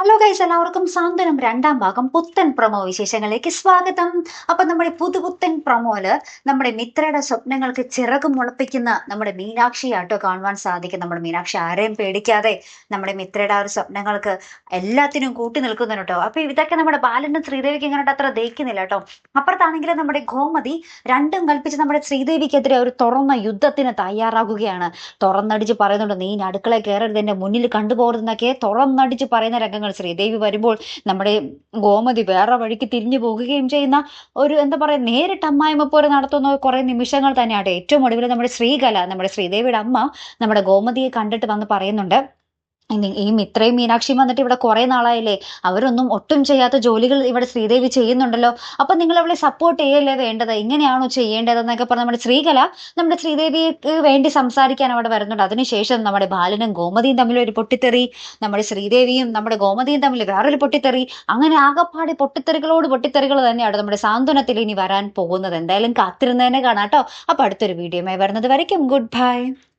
Hello guys, എല്ലാവർക്കും സാന്ത്വനം രണ്ടാം ഭാഗം പുത്തൻ പ്രൊമോ വിശേഷങ്ങളിലേക്ക് സ്വാഗതം. അപ്പൊ നമ്മുടെ പുതുപുത്തൻ പ്രൊമോയില് നമ്മുടെ മിത്രയുടെ സ്വപ്നങ്ങൾക്ക് ചിറക് മുളപ്പിക്കുന്ന നമ്മുടെ മീനാക്ഷിയാട്ടോ കാണുവാൻ സാധിക്കും. നമ്മുടെ മീനാക്ഷി ആരെയും പേടിക്കാതെ നമ്മുടെ മിത്രയുടെ ആ ഒരു സ്വപ്നങ്ങൾക്ക് എല്ലാത്തിനും കൂട്ടി നിൽക്കുന്നു കേട്ടോ. അപ്പൊ ഇതൊക്കെ നമ്മുടെ ബാലനും ശ്രീദേവിക്ക് ഇങ്ങനെ അത്ര ദഹിക്കുന്നില്ല കേട്ടോ. അപ്പുറത്താണെങ്കിൽ നമ്മുടെ ഗോമതി രണ്ടും കൽപ്പിച്ച് നമ്മുടെ ശ്രീദേവിക്കെതിരെ ഒരു തുറന്ന യുദ്ധത്തിന് തയ്യാറാകുകയാണ്. തുറന്നടിച്ച് പറയുന്നുണ്ട്, നീ ഇനി അടുക്കളയിൽ കയറരുത്, എന്റെ മുന്നിൽ കണ്ടുപോകരുതെന്നൊക്കെ തുറന്നടിച്ച് പറയുന്ന രംഗങ്ങൾ ശ്രീദേവി വരുമ്പോൾ നമ്മുടെ ഗോമതി വേറെ വഴിക്ക് തിരിഞ്ഞു പോകുകയും ചെയ്യുന്ന ഒരു എന്താ പറയാ, നേരിട്ട് അമ്മായിമ്മ പോലെ നടത്തുന്ന കുറെ നിമിഷങ്ങൾ തന്നെയാണ്. ഏറ്റവും ഒടുവിൽ നമ്മുടെ ശ്രീകല, നമ്മുടെ ശ്രീദേവിയുടെ അമ്മ, നമ്മുടെ ഗോമതിയെ കണ്ടിട്ട് വന്ന് പറയുന്നുണ്ട്, ഈ മിത്രയും മീനാക്ഷിയും വന്നിട്ട് ഇവിടെ കുറെ നാളായില്ലേ, അവരൊന്നും ഒട്ടും ചെയ്യാത്ത ജോലികൾ ഇവിടെ ശ്രീദേവി ചെയ്യുന്നുണ്ടല്ലോ, അപ്പൊ നിങ്ങൾ അവളെ സപ്പോർട്ട് ചെയ്യല്ലേ വേണ്ടത്, ഇങ്ങനെയാണോ ചെയ്യേണ്ടതെന്നൊക്കെ പറഞ്ഞ് നമ്മുടെ ശ്രീകല നമ്മുടെ ശ്രീദേവിക്ക് വേണ്ടി സംസാരിക്കാൻ അവിടെ വരുന്നുണ്ട്. അതിനുശേഷം നമ്മുടെ ബാലനും ഗോമതിയും തമ്മിൽ ഒരു പൊട്ടിത്തെറി, നമ്മുടെ ശ്രീദേവിയും നമ്മുടെ ഗോമതിയും തമ്മിൽ വേറൊരു പൊട്ടിത്തെറി, അങ്ങനെ ആകെപ്പാടി പൊട്ടിത്തെറികൾ തന്നെയാണ് നമ്മുടെ സാന്ത്വനത്തിൽ ഇനി വരാൻ പോകുന്നത്. എന്തായാലും കാത്തിരുന്ന് തന്നെ കാണാട്ടോ. അപ്പൊ അടുത്തൊരു വീഡിയോയുമായി വരുന്നത് വരയ്ക്കും ഗുഡ് ബൈ.